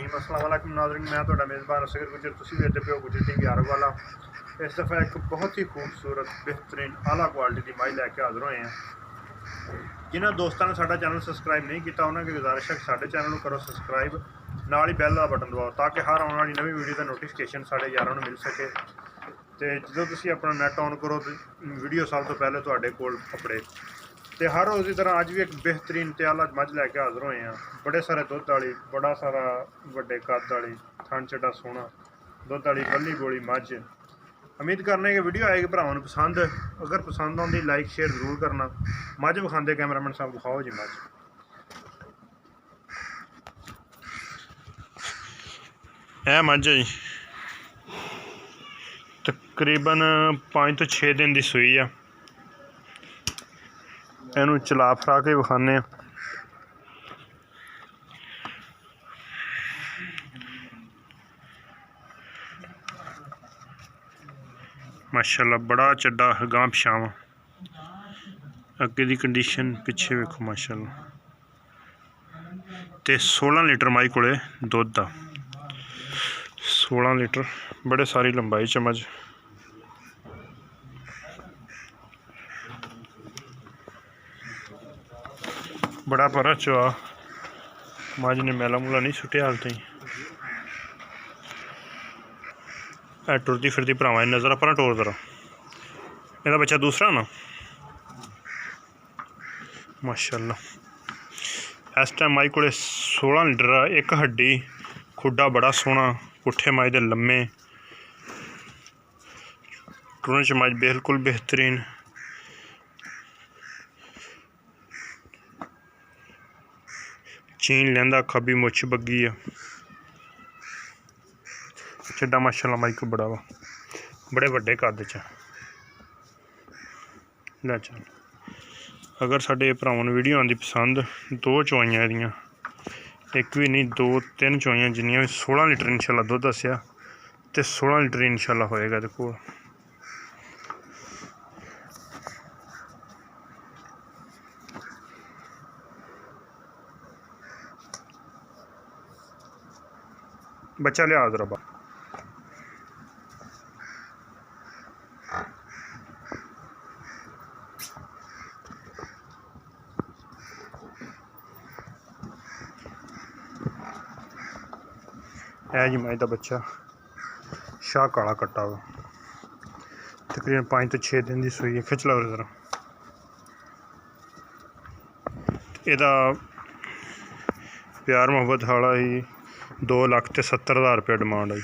रहीम अस्सलाम वालेकुम नाज़रीन, मैं तो मेज़बान असगर गुजर तुसी वेखदे पियो गुजर टीवी यार वाला। इस दफ़ा एक बहुत ही खूबसूरत बेहतरीन आला क्वालिटी की माई लैके हाज़र होए हैं। जिन्होंने दोस्तों ने साडा चैनल सबसक्राइब नहीं किया उन्होंने गुजारिश है कि साडे चैनल को करो सबसक्राइब, नाल ही बैल का बटन दबाओ ताकि हर आने वाली नवी वीडियो का नोटिफिकेशन साडे यारां नूं मिल सके। तो जो तुसी अपना नैट ऑन करो तो वीडियो सब तो पहले तुहाडे कोल अपड़े। तो हर रोज़ की तरह अज भी एक बेहतरीन ते आला मझ लैके हाज़र होए हैं। बड़े सारे दुध वाली, बड़ा सारा वड्डे कद वाली, थन चड्डा सोहना दुध वाली बल्ली बोली मझ। उम्मीद करने की वीडियो आएगी भरावां नूं पसंद। अगर पसंद आती लाइक शेयर जरूर करना। मझ विखाते कैमरामैन साहब विखाओ जी मझ। है मझ जी तकरीबन 5 तो 6 दिन की सूई है। इनू चला फरा के विखाने। माशाल्लाह बड़ा चड्डा गां पिछाव, अगे की कंडीशन पिछे वेखो माशाल्लाह। ते 16 लीटर माई कोले दुध आ, 16 लीटर, बड़े सारी लंबाई चमच। बड़ा परा चुआ, मझ ने मैला मूला नहीं सुटिया हाल तई। टुरती फिरती भरावां नज़र पर टोर जरा। ਇਹਦਾ बच्चा दूसरा ना माशाल्लाह। इस टाइम माई को 16 लीटर आ। एक हड्डी खुडा बड़ा सोहना, पुट्ठे माई दे लम्मे, टुरन च माई बिल्कुल बेहतरीन। चीन लेंदा, खब्बी मुछ बग्गी है। चड्डा माशाल्लाह माई को बड़ा वा, बड़े वड्डे कद च। लै चल, अगर साडे भरावां नूं वीडियो आंदी पसंद, 2 चवाइयां एहदियां, एक भी नहीं 2 3 चवाइयां जिन्नियां भी 16 लीटर इंशाल्लाह दुध दस्सिया ते 16 लीटर इंशाल्लाह होएगा इहदे कोल। बच्चा लिया जरा बा। है जी माई का बच्चा, शाह काला कट्टा वा, तकरीबन 5 तो 6 दिन की सूई है। खिच लो जरा। ਇਹਦਾ प्यार मुहब्बत वाला ही 2,70,000 रुपया डिमांड आई।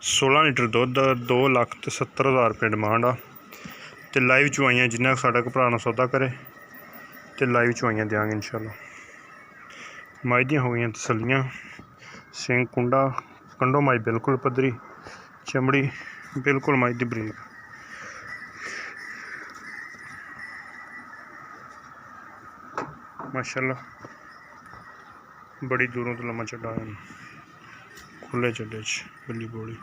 16 लीटर दुध, 2,70,000 रुपया डिमांड आ। तो लाइव चवाइयां जिन्ना साडा को भरा सौदा करे तो लाइव चवाइयां देंगे इंशाल्लाह। माई दियां हो गई तसलियां, सिंग कुंडा, कंडो माई बिल्कुल पद्धरी, चमड़ी बिल्कुल माई दी बरीक। माशाल्लाह बड़ी दूरों तो लम्मा चड्डा है, खुले चड्डे बल्ली बोली।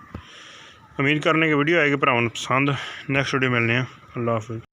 उम्मीद करने की वीडियो आएगी भरावां नूं पसंद। नैक्सट वीडियो मिलने। अल्लाह हाफिज़।